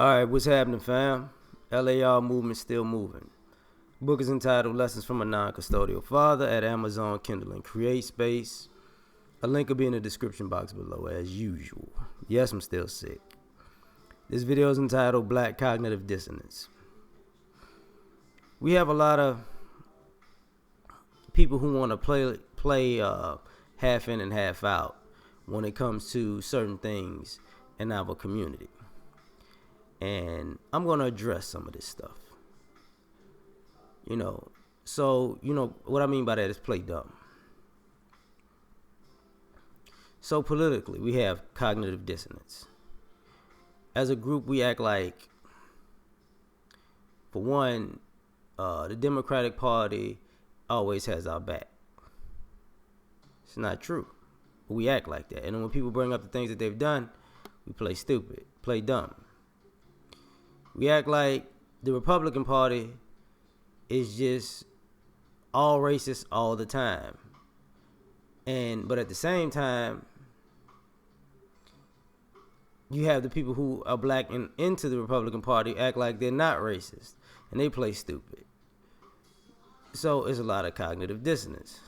All right, what's happening, fam? L.A.R. movement still moving. Book is entitled Lessons from a Non-Custodial Father at Amazon, Kindle, and Create Space. A link will be in the description box below, as usual. Yes, I'm still sick. This video is entitled Black Cognitive Dissonance. We have a lot of people who want to play half in and half out when it comes to certain things in our community. And I'm going to address some of this stuff. So what I mean by that is play dumb. So politically, we have cognitive dissonance. As a group, we act like, for one, the Democratic Party always has our back. It's not true. But we act like that. And then when people bring up the things that they've done, we play stupid, play dumb. We act like the Republican Party is just all racist all the time. But at the same time, you have the people who are black and into the Republican Party act like they're not racist, and they play stupid. So it's a lot of cognitive dissonance.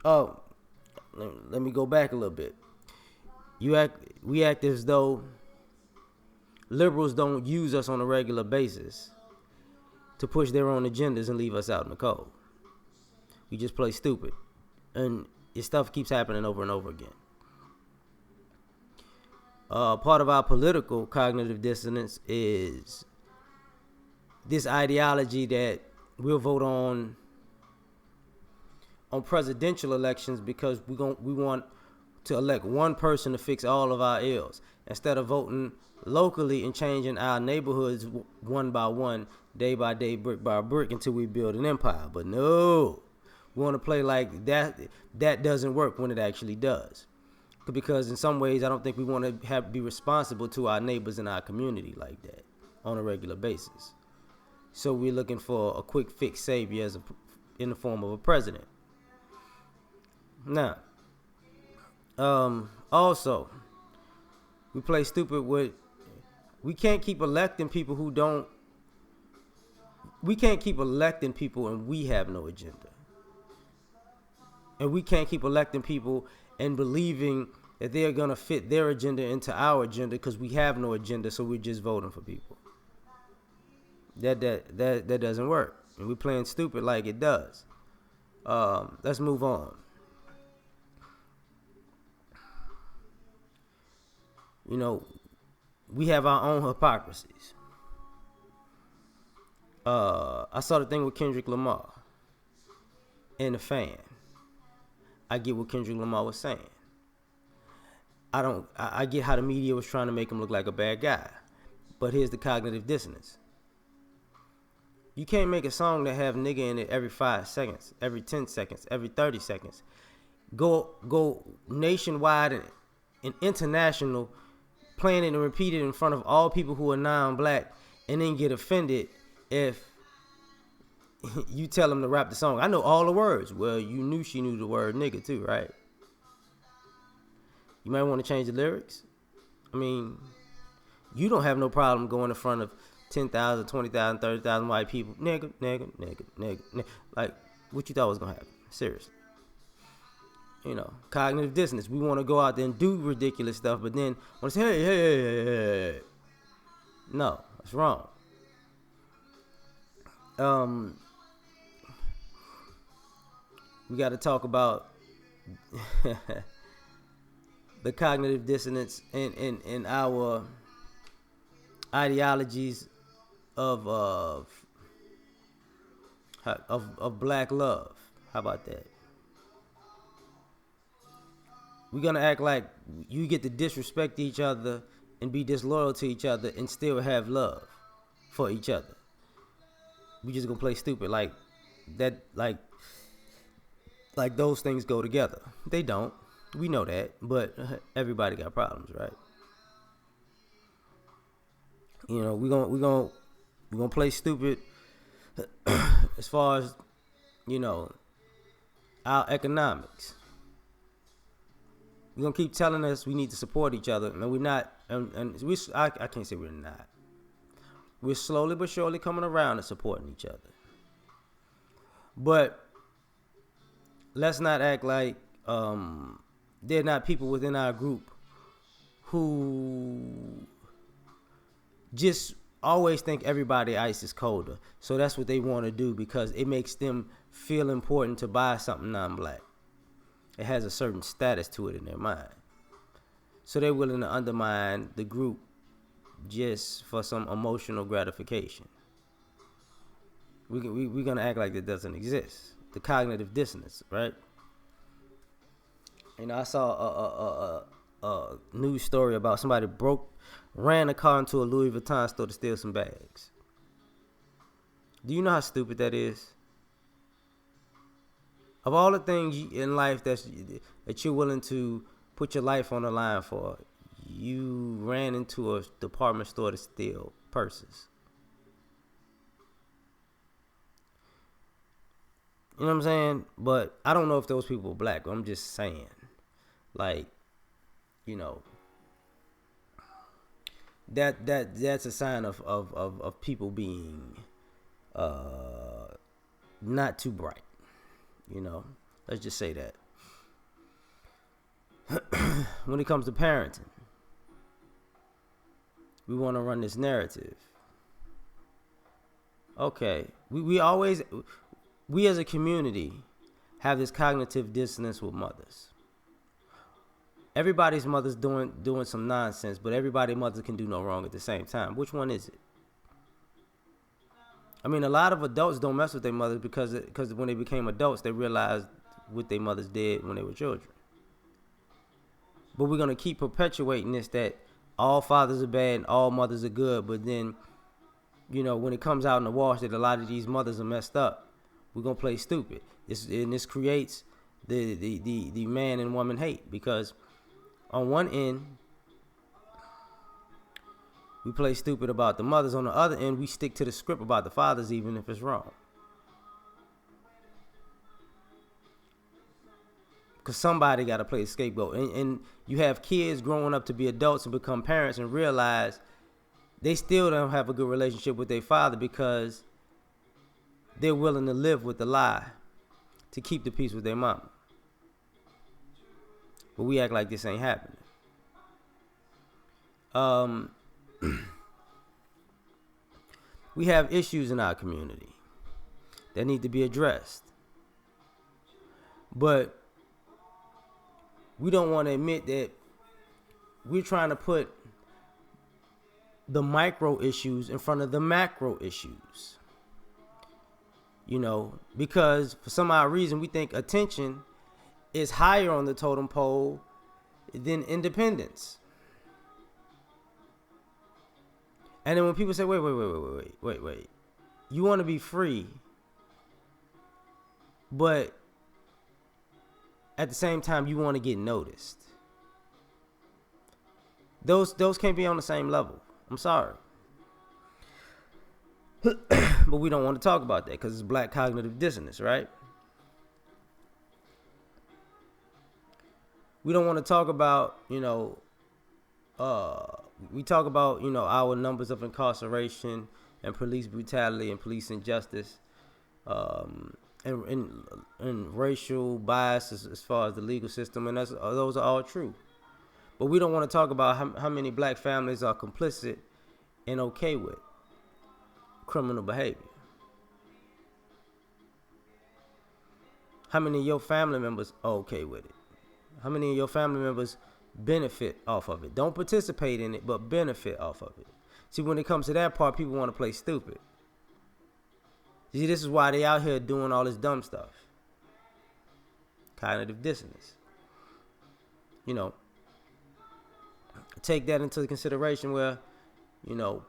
Oh, let me go back a little bit. We act as though liberals don't use us on a regular basis to push their own agendas and leave us out in the cold. We just play stupid. And this stuff keeps happening over and over again. Part of our political cognitive dissonance is this ideology that we'll vote on presidential elections because we want to elect one person to fix all of our ills, instead of voting locally and changing our neighborhoods one by one, day by day, brick by brick, until we build an empire. But no, we want to play like that. That doesn't work when it actually does, because in some ways I don't think we want to be responsible to our neighbors in our community like that on a regular basis. So we're looking for a quick fix savior in the form of a president. Now, also, we play stupid with. We can't keep electing people who don't. We can't keep electing people and we have no agenda. And we can't keep electing people and believing that they're gonna fit their agenda into our agenda because we have no agenda, so we're just voting for people. That doesn't work, and we're playing stupid like it does. Let's move on. We have our own hypocrisies. I saw the thing with Kendrick Lamar and the fan. I get what Kendrick Lamar was saying. I get how the media was trying to make him look like a bad guy. But here's the cognitive dissonance. You can't make a song that have nigga in it every 5 seconds, every 10 seconds, every 30 seconds. Go nationwide and international, playing it and repeat it in front of all people who are non-black, and then get offended if you tell them to rap the song. I know all the words. Well, you knew she knew the word nigga too, right? You might want to change the lyrics. I mean, you don't have no problem going in front of 10,000, 20,000, 30,000 white people. Nigga, nigga, nigga, nigga, nigga. Like, what you thought was going to happen? Seriously. Cognitive dissonance. We want to go out there and do ridiculous stuff, but then want to say, hey. No, that's wrong. We got to talk about the cognitive dissonance in our ideologies of black love. How about that? We're going to act like you get to disrespect each other and be disloyal to each other and still have love for each other. We just going to play stupid like that, like those things go together. They don't. We know that, but everybody got problems, right? We're going to play stupid as far as, our economics. You're going to keep telling us we need to support each other, and we're not I can't say we're not. We're slowly but surely coming around and supporting each other. But let's not act like there are not people within our group who just always think everybody ice is colder. So that's what they want to do because it makes them feel important to buy something non-black. It has a certain status to it in their mind. So they're willing to undermine the group just for some emotional gratification. We're going to act like that doesn't exist. The cognitive dissonance, right? I saw a news story about somebody ran a car into a Louis Vuitton store to steal some bags. Do you know how stupid that is? Of all the things in life that you're willing to put your life on the line for, you ran into a department store to steal purses. You know what I'm saying? But I don't know if those people are black. I'm just saying. Like, you know, that's a sign of people being not too bright. You know, let's just say that. When it comes to parenting, we want to run this narrative. Okay, we as a community have this cognitive dissonance with mothers. Everybody's mother's doing some nonsense, but everybody's mother can do no wrong at the same time. Which one is it? I mean, a lot of adults don't mess with their mothers because when they became adults, they realized what their mothers did when they were children. But we're going to keep perpetuating this, that all fathers are bad and all mothers are good. But then, you know, when it comes out in the wash that a lot of these mothers are messed up, we're going to play stupid. This creates the man and woman hate, because on one end, we play stupid about the mothers. On the other end, we stick to the script about the fathers, even if it's wrong. Because somebody got to play the scapegoat. And you have kids growing up to be adults and become parents and realize they still don't have a good relationship with their father because they're willing to live with the lie to keep the peace with their mama. But we act like this ain't happening. We have issues in our community that need to be addressed. But we don't want to admit that we're trying to put the micro issues in front of the macro issues. You know, because for some odd reason we think attention is higher on the totem pole than independence. And then when people say, wait, you want to be free, but at the same time you want to get noticed. Those can't be on the same level. I'm sorry. But we don't want to talk about that because it's black cognitive dissonance, right? We don't want to talk about, we talk about, our numbers of incarceration and police brutality and police injustice, and racial bias as far as the legal system, and those are all true. But we don't want to talk about how many black families are complicit and okay with criminal behavior. How many of your family members are okay with it? How many of your family members benefit off of it? Don't participate in it, but benefit off of it. See, when it comes to that part, people want to play stupid. See, this is why they out here doing all this dumb stuff. Cognitive dissonance. Take that into consideration where,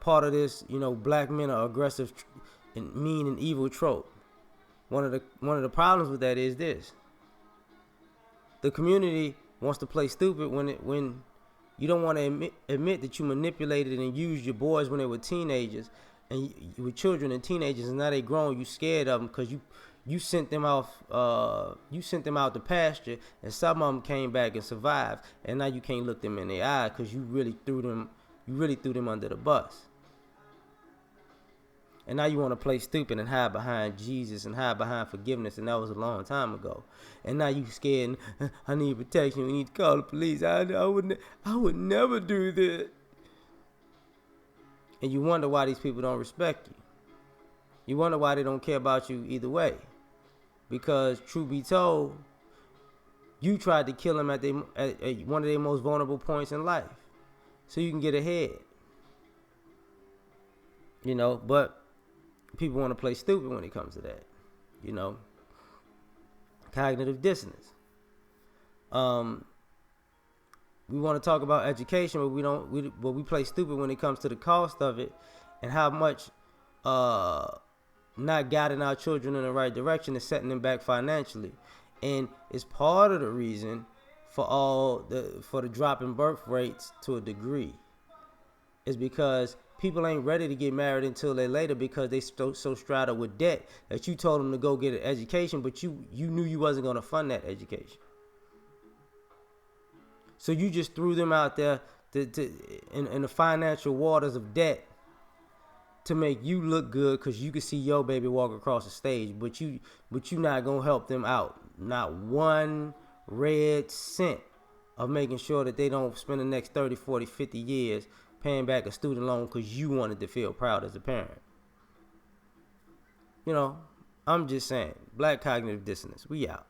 part of this, black men are aggressive and mean and evil trope. One of the problems with that is this. The community wants to play stupid when you don't want to admit that you manipulated and used your boys when they were teenagers, and you were children and teenagers, and now they grown. You scared of them because you sent them off. You sent them out to pasture, and some of them came back and survived. And now you can't look them in the eye because you really threw them you really threw them under the bus. And now you want to play stupid and hide behind Jesus and hide behind forgiveness, and that was a long time ago. And now you scared. I need protection. We need to call the police. I would never do that. And you wonder why these people don't respect you. You wonder why they don't care about you either way. Because truth be told, you tried to kill them at one of their most vulnerable points in life, so you can get ahead. But people want to play stupid when it comes to that. Cognitive dissonance. We want to talk about education, but we play stupid when it comes to the cost of it and how much not guiding our children in the right direction is setting them back financially. And it's part of the reason for the drop in birth rates to a degree. Is because people ain't ready to get married until they're later, because they so straddled with debt that you told them to go get an education, but you knew you wasn't going to fund that education. So you just threw them out there in the financial waters of debt to make you look good, because you can see your baby walk across the stage, but you not going to help them out. Not one red cent of making sure that they don't spend the next 30, 40, 50 years paying back a student loan because you wanted to feel proud as a parent. I'm just saying, Black Cognitive Dissonance, we out.